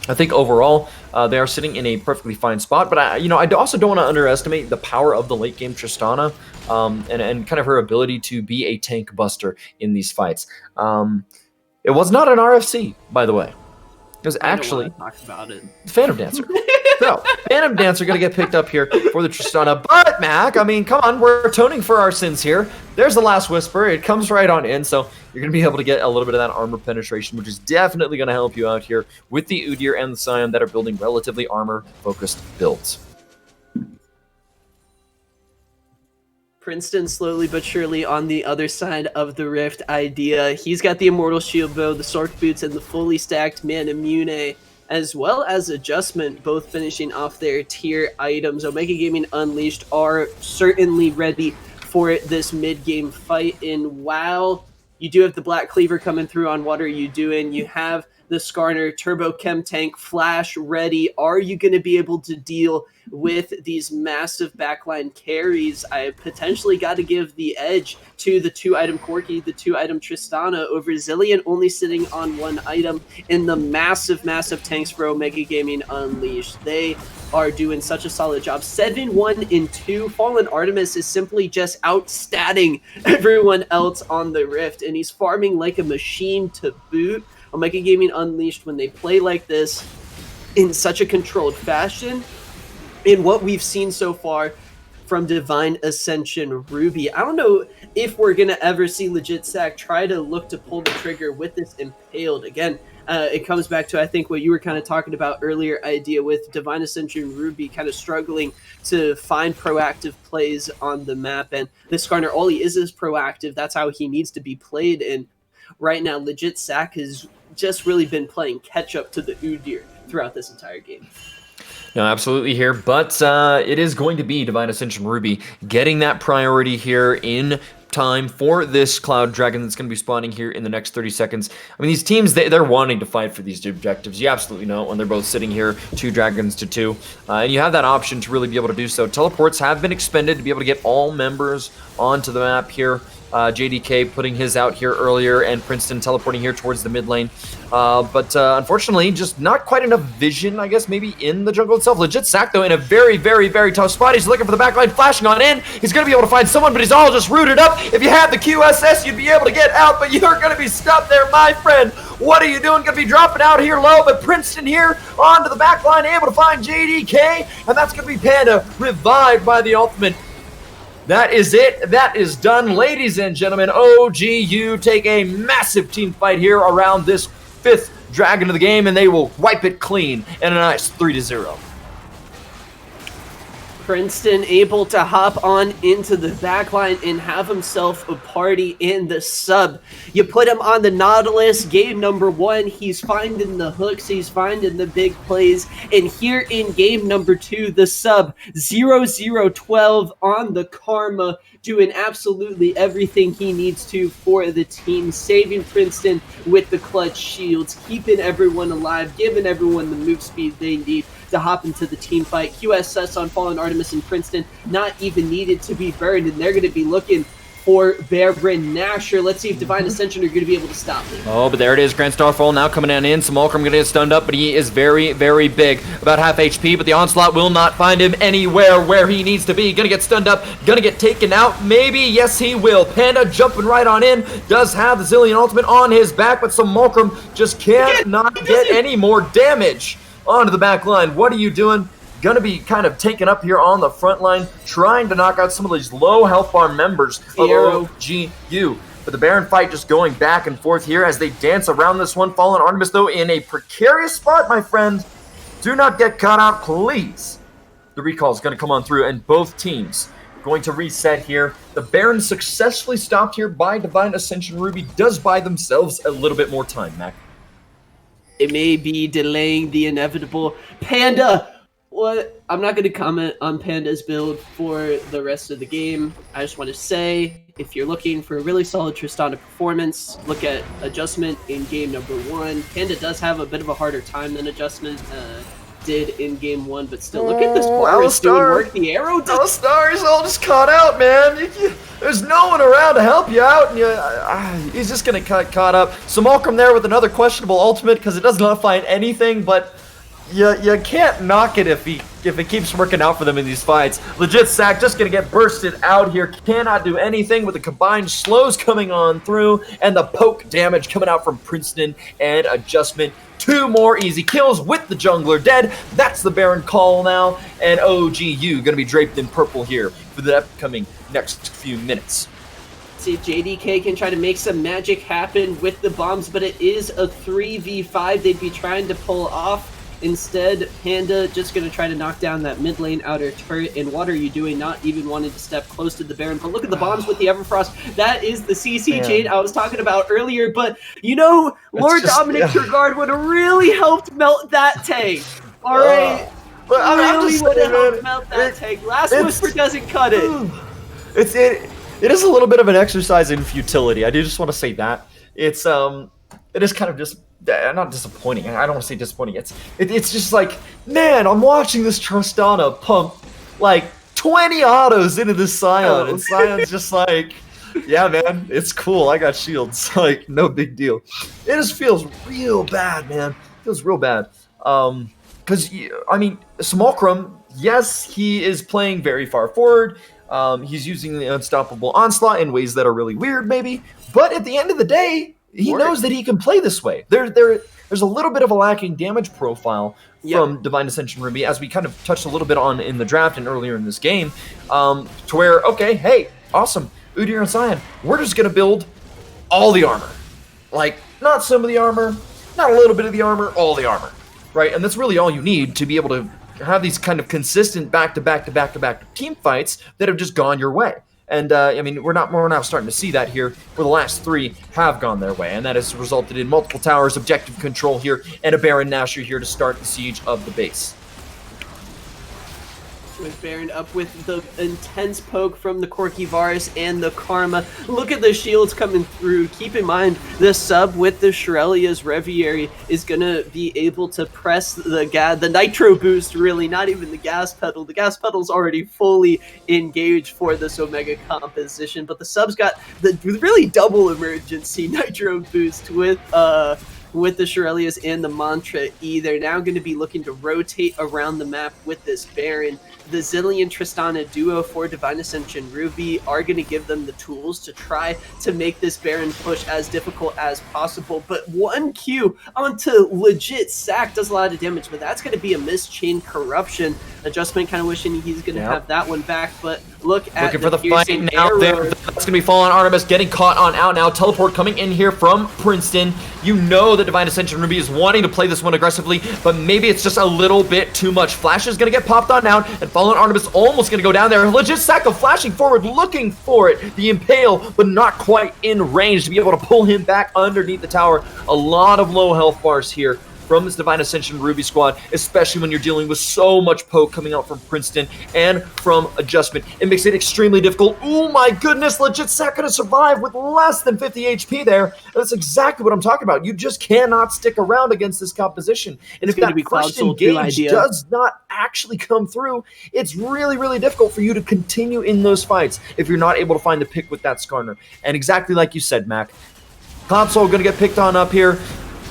I think overall, they are sitting in a perfectly fine spot, but I also don't want to underestimate the power of the late game Tristana, and kind of her ability to be a tank buster in these fights. It was not an RFC, by the way. It was I don't actually wanna talk about it. Phantom Dancer. So, Phantom Dancer going to get picked up here for the Tristana. But, Mac, I mean, come on, we're atoning for our sins here. There's the last Whisper. It comes right on in, so you're going to be able to get a little bit of that armor penetration, which is definitely going to help you out here with the Udyr and the Scion that are building relatively armor-focused builds. Princeton slowly but surely on the other side of the Rift idea. He's got the Immortal Shield Bow, the Sork Boots, and the fully stacked Mana Mune, as well as Adjustment, both finishing off their tier items. Omega Gaming Unleashed are certainly ready for this mid-game fight. And while you do have the Black Cleaver coming through on What Are You Doing, you have the Skarner Turbo Chem Tank Flash ready. Are you going to be able to deal with these massive backline carries? I potentially got to give the edge to the 2-item Corki, the 2-item Tristana over Zilean, only sitting on 1 item in the massive tanks for Omega Gaming Unleashed. They are doing such a solid job. 7-1-2. Fallen Artemis is simply just outstatting everyone else on the Rift, and he's farming like a machine to boot. Omega Gaming Unleashed, when they play like this in such a controlled fashion, in what we've seen so far from Divine Ascension Ruby, I don't know if we're going to ever see Legit Sack try to look to pull the trigger with this Impaled. Again, it comes back to, I think, what you were kind of talking about earlier, idea with Divine Ascension Ruby kind of struggling to find proactive plays on the map. And this Skarner, all he is proactive. That's how he needs to be played. And right now, Legit Sack has just really been playing catch up to the Udyr throughout this entire game. No, absolutely here, but it is going to be Divine Ascension Ruby getting that priority here in time for this Cloud Dragon that's going to be spawning here in the next 30 seconds. I mean, these teams, they're wanting to fight for these objectives. You absolutely know it when they're both sitting here, 2 dragons to 2. And you have that option to really be able to do so. Teleports have been expended to be able to get all members onto the map here. JDK putting his out here earlier, and Princeton teleporting here towards the mid lane. But unfortunately, just not quite enough vision, I guess, maybe in the jungle itself. Legit Sack, though, in a very, very, very tough spot. He's looking for the backline, flashing on in. He's going to be able to find someone, but he's all just rooted up. If you had the QSS, you'd be able to get out, but you're going to be stuck there, my friend. What are you doing? Going to be dropping out here low, but Princeton here onto the backline, able to find JDK, and that's going to be Panda revived by the ultimate. That is it. That is done. Ladies and gentlemen, OGU take a massive team fight here around this 5th dragon of the game, and they will wipe it clean in a nice 3-0. Princeton able to hop on into the backline and have himself a party in the sub. You put him on the Nautilus, game number 1, he's finding the hooks, he's finding the big plays, and here in game number 2, the sub, 0012 on the Karma, doing absolutely everything he needs to for the team, saving Princeton with the clutch shields, keeping everyone alive, giving everyone the move speed they need to hop into the team fight. QSS on Fallen Artemis and Princeton not even needed to be burned, and they're going to be looking for Baron Nashor. Let's see if Divine Ascension are going to be able to stop him. Oh, but there it is. Grand Starfall now coming on in. Simulacrum going to get stunned up, but he is very, very big. About half HP, but the Onslaught will not find him anywhere where he needs to be. Going to get stunned up. Going to get taken out. Maybe. Yes, he will. Panda jumping right on in. Does have the Zillion Ultimate on his back, but Simulacrum just cannot get any more damage onto the back line. What are you doing? Going to be kind of taken up here on the front line, trying to knock out some of these low health bar members of OGU. But the Baron fight just going back and forth here as they dance around this one. Fallen Artemis, though, in a precarious spot, my friend. Do not get caught out, please. The recall is going to come on through, and both teams going to reset here. The Baron successfully stopped here by Divine Ascension. Ruby does buy themselves a little bit more time, Mac. It may be delaying the inevitable. Panda! What? I'm not going to comment on Panda's build for the rest of the game. I just want to say, if you're looking for a really solid Tristana performance, look at Adjustment in game number 1. Panda does have a bit of a harder time than Adjustment did in game 1, but still, look at this Boris doing work. The arrow does. Alistar is all just caught out, man. There's no one around to help you out, and he's just going to get caught up. Simulacrum there with another questionable ultimate because it does not find anything, but you can't knock it if it keeps working out for them in these fights. Legit Sack just gonna get bursted out here. Cannot do anything with the combined slows coming on through and the poke damage coming out from Princeton and Adjustment. 2 more easy kills with the jungler dead. That's the Baron call now, and OGU gonna be draped in purple here for the upcoming next few minutes. See if JDK can try to make some magic happen with the bombs, but it is a 3v5 they'd be trying to pull off. Instead, Panda just going to try to knock down that mid lane outer turret. And what are you doing? Not even wanting to step close to the Baron. But look at the bombs with the Everfrost. That is the CC chain I was talking about earlier. But, you know, Lord Dominic Turgard would have really helped melt that tank. All right? Really would have helped melt that tank. Last Whisper doesn't cut it. It is a little bit of an exercise in futility. I do just want to say that. It is kind of just... not disappointing. I don't want to say disappointing. It's just like, man, I'm watching this Tristana pump like 20 autos into this Scion, and Scion's just like, yeah, man, it's cool. I got shields. Like, no big deal. It just feels real bad, man. It feels real bad. Because, I mean, Simulacrum, yes, he is playing very far forward. He's using the Unstoppable Onslaught in ways that are really weird, maybe. But at the end of the day, he knows that he can play this way. There's a little bit of a lacking damage profile from Divine Ascension Ruby, as we kind of touched a little bit on in the draft and earlier in this game, to where, okay, hey, awesome, Udyr and Scion, we're just going to build all the armor. Like, not some of the armor, not a little bit of the armor, all the armor, right? And that's really all you need to be able to have these kind of consistent back-to-back team fights that have just gone your way. And, I mean, we're now starting to see that here, where the last 3 have gone their way, and that has resulted in multiple towers, objective control here, and a Baron Nashor here to start the siege of the base. With Baron up with the intense poke from the Corki Varus and the Karma. Look at the shields coming through. Keep in mind, the sub with the Shirelia's Reviary is going to be able to press the nitro boost, really, not even the gas pedal. The gas pedal's already fully engaged for this Omega composition, but the sub's got the really double emergency nitro boost with the Shirelias and the Mantra E. They're now going to be looking to rotate around the map with this Baron. The Zillion Tristana duo for Divine Ascension Ruby are going to give them the tools to try to make this Baron push as difficult as possible. But 1Q onto legit Sack does a lot of damage, but that's going to be a Mist-Chain Corruption. Adjustment kind of wishing he's going to have that one back, but look at looking for the fight now there. That's going to be Fallen Artemis getting caught on out now. Teleport coming in here from Princeton. You know that Divine Ascension Ruby is wanting to play this one aggressively, but maybe it's just a little bit too much. Flash is going to get popped on out, and Fallen Artemis almost going to go down there. Legit Sacco flashing forward, looking for it. The Impale, but not quite in range to be able to pull him back underneath the tower. A lot of low health bars here from this Divine Ascension Ruby squad, especially when you're dealing with so much poke coming out from Princeton and from Adjustment. It makes it extremely difficult. Oh my goodness, legit Sack gonna survive with less than 50 HP there. That's exactly what I'm talking about. You just cannot stick around against this composition. And if that first engage does not actually come through, it's really, really difficult for you to continue in those fights if you're not able to find the pick with that Skarner. And exactly like you said, Mac, Console gonna get picked on up here.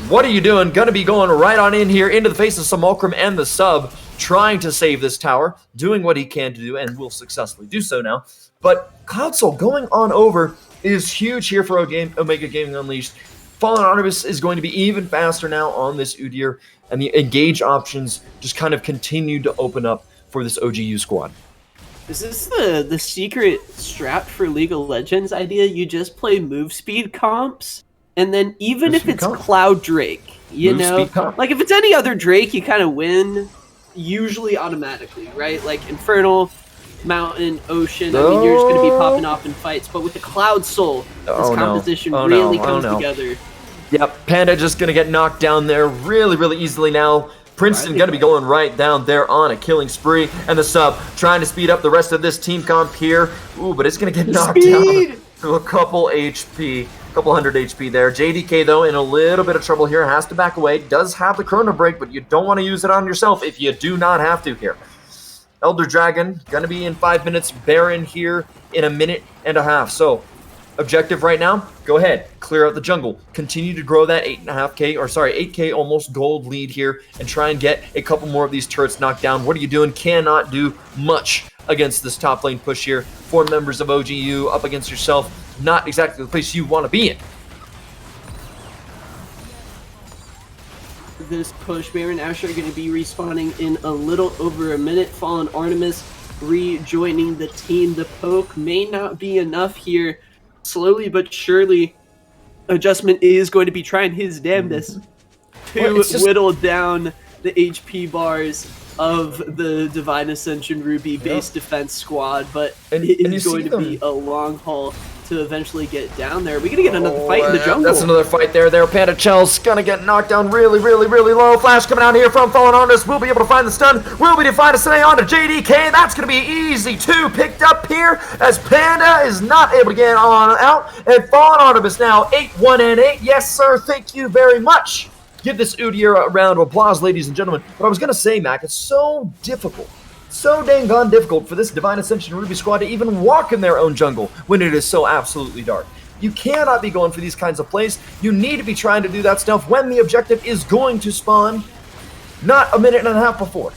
What are you doing? Gonna be going right on in here into the face of Simulcrum and the sub, trying to save this tower, doing what he can to do, and will successfully do so now. But Console going on over is huge here for Omega Gaming Unleashed. Fallen Artemis is going to be even faster now on this Udyr, and the engage options just kind of continue to open up for this OGU squad. Is this the secret strat for League of Legends idea? You just play move speed comps, and then even if it's Cloud Drake, you know, like if it's any other Drake, you kind of win usually automatically, right? Like Infernal, Mountain, Ocean, I mean, you're just going to be popping off in fights. But with the Cloud Soul, this composition really comes together. Yep, Panda just going to get knocked down there really, really easily now. Princeton going to be going right down there on a killing spree. And the sub trying to speed up the rest of this team comp here. Ooh, but it's going to get knocked down to a couple HP. Couple hundred HP there. JDK, though, in a little bit of trouble here. Has to back away. Does have the Chrono Break, but you don't want to use it on yourself if you do not have to here. Elder Dragon, going to be in 5 minutes. Baron here in a minute and a half. So, objective right now, go ahead. Clear out the jungle. Continue to grow that 8K almost gold lead here and try and get a couple more of these turrets knocked down. What are you doing? Cannot do much against this top lane push here. 4 members of OGU up against yourself. Not exactly the place you want to be in. This push, Baron Asher are going to be respawning in a little over a minute. Fallen Artemis rejoining the team. The poke may not be enough here. Slowly but surely, Adjustment is going to be trying his damnedest to whittle down the HP bars of the Divine Ascension Ruby base defense squad, but it is going to be a long haul to eventually get down there. We're going to get another fight in the jungle. That's another fight there. Panda Chell's going to get knocked down really, really, really low. Flash coming out here from Fallen Artemis. We'll be able to find the stun. We'll be able to find a stay on to JDK. That's going to be easy too. Picked up here as Panda is not able to get on out. And Fallen Artemis now 8-1-8. Yes, sir. Thank you very much. Give this Udyr a round of applause, ladies and gentlemen. But I was going to say, Mac, it's so difficult. So dang gone difficult for this Divine Ascension Ruby squad to even walk in their own jungle when it is so absolutely dark. You cannot be going for these kinds of plays. You need to be trying to do that stuff when the objective is going to spawn, not a minute and a half before.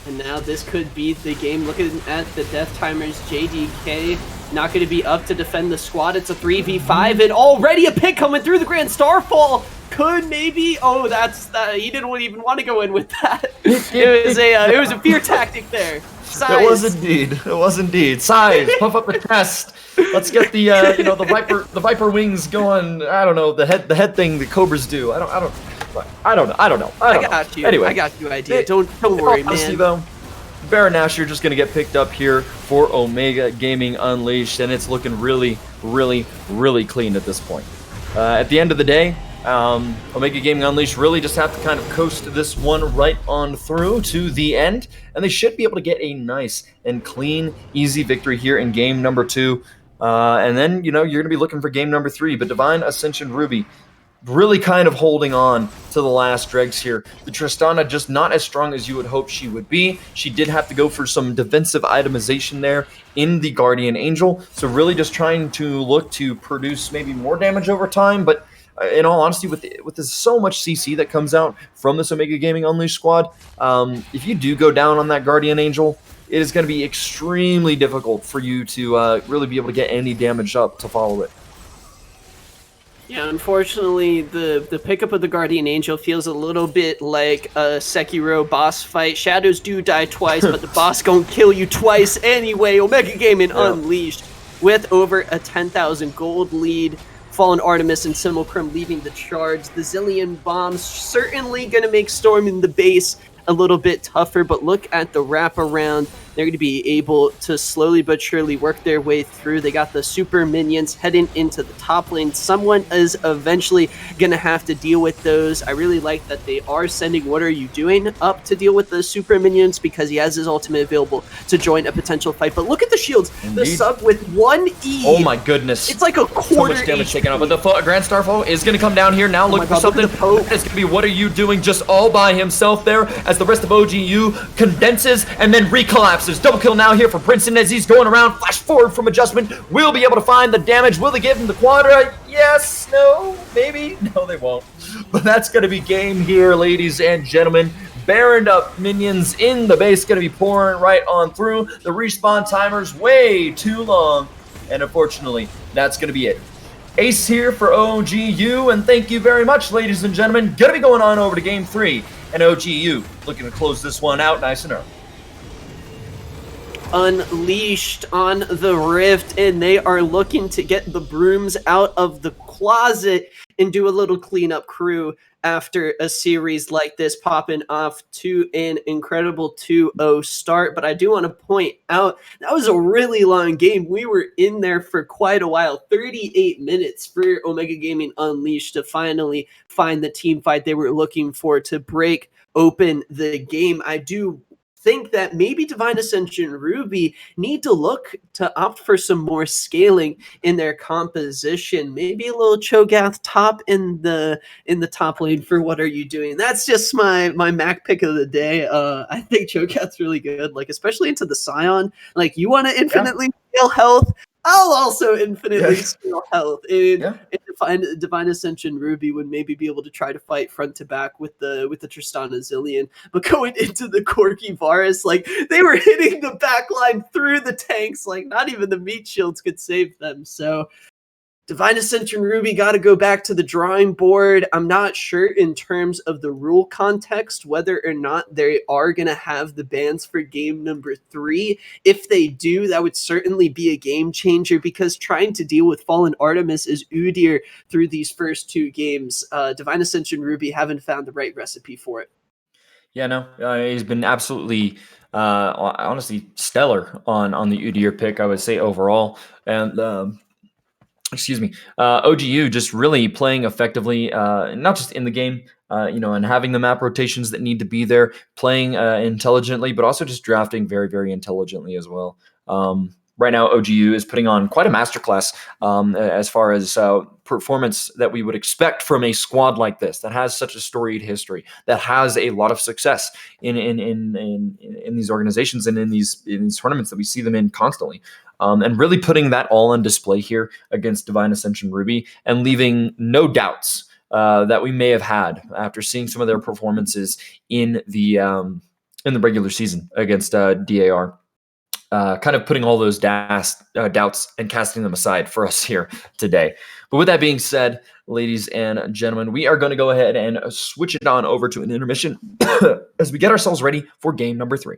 And now this could be the game. Looking at the death timers, JDK not going to be up to defend the squad. It's a 3v5 and already a pick coming through the Grand Starfall. Could maybe, he didn't even want to go in with that. It was a fear tactic there. Size. It was indeed. Size, puff up the chest. Let's get the the viper wings going. I don't know, the head thing the cobras do. I don't know. I got you. Anyway, I got you idea. Don't worry, man. Though, Baron Asher just gonna get picked up here for Omega Gaming Unleashed, and it's looking really, really, really clean at this point. At the end of the day, Omega Gaming Unleashed really just have to kind of coast this one right on through to the end, and they should be able to get a nice and clean, easy victory here in game number 2. And then, you're going to be looking for game number 3, but Divine Ascension Ruby really kind of holding on to the last dregs here. The Tristana just not as strong as you would hope she would be. She did have to go for some defensive itemization there in the Guardian Angel, so really just trying to look to produce maybe more damage over time, but in all honesty, with so much CC that comes out from this Omega Gaming Unleashed squad, if you do go down on that Guardian Angel, it is going to be extremely difficult for you to really be able to get any damage up to follow it. Yeah, unfortunately, the pickup of the Guardian Angel feels a little bit like a Sekiro boss fight. Shadows do die twice, but the boss gonna kill you twice anyway. Omega Gaming Unleashed with over a 10,000 gold lead. Fallen Artemis and Simulcrum leading the charge. The Zillion bombs certainly going to make storming the base a little bit tougher, but look at the wraparound They're going to be able to slowly but surely work their way through. They got the super minions heading into the top lane. Someone is eventually going to have to deal with those. I really like that they are sending What Are You Doing up to deal with the super minions because he has his ultimate available to join a potential fight. But look at the shields. Indeed. The sub with 1 E. Oh my goodness. It's like a quarter so much damage taken out. But the Grand Starfall is going to come down here now. Look for something. It's going to be What Are You Doing just all by himself there as the rest of OGU condenses and then recollapses. Double kill now here for Princeton as he's going around. Flash forward from adjustment. Will be able to find the damage. Will they give him the quadra? Yes, no, maybe. No, they won't. But that's going to be game here, ladies and gentlemen. Baroned up minions in the base, going to be pouring right on through. The respawn timer's way too long. And unfortunately, that's going to be it. Ace here for OGU, and thank you very much, ladies and gentlemen. Going to be going on over to game 3, and OGU looking to close this one out nice and early. Unleashed on the Rift, and they are looking to get the brooms out of the closet and do a little cleanup crew after a series like this, popping off to an incredible 2-0 start. But I do want to point out that was a really long game. We were in there for quite a while, 38 minutes for Omega Gaming Unleashed to finally find the team fight they were looking for to break open the game. I do think that maybe Divine Ascension Ruby need to look to opt for some more scaling in their composition. Maybe a little Cho'Gath top in the top lane for What Are You Doing. That's just my Mac pick of the day. I think Cho'Gath's really good, like especially into the Scion. Like you want to infinitely scale health. I'll also infinitely scale health. And Divine Ascension Ruby would maybe be able to try to fight front to back with the Tristana Zillion. But going into the Corki Varus, like they were hitting the back line through the tanks, like not even the meat shields could save them. So Divine Ascension Ruby got to go back to the drawing board. I'm not sure in terms of the rule context whether or not they are going to have the bans for game number 3. If they do, that would certainly be a game changer because trying to deal with Fallen Artemis is Udyr through these first 2 games. Divine Ascension Ruby haven't found the right recipe for it. Yeah, no, he's been absolutely, honestly, stellar on the Udyr pick, I would say, overall. And OGU just really playing effectively, not just in the game, and having the map rotations that need to be there, playing intelligently, but also just drafting very, very intelligently as well. Right now, OGU is putting on quite a masterclass as far as performance that we would expect from a squad like this that has such a storied history, that has a lot of success in these organizations and in these tournaments that we see them in constantly. And really putting that all on display here against Divine Ascension Ruby and leaving no doubts that we may have had after seeing some of their performances in the regular season against DAR. Kind of putting all those doubts and casting them aside for us here today. But with that being said, ladies and gentlemen, we are going to go ahead and switch it on over to an intermission as we get ourselves ready for game number 3.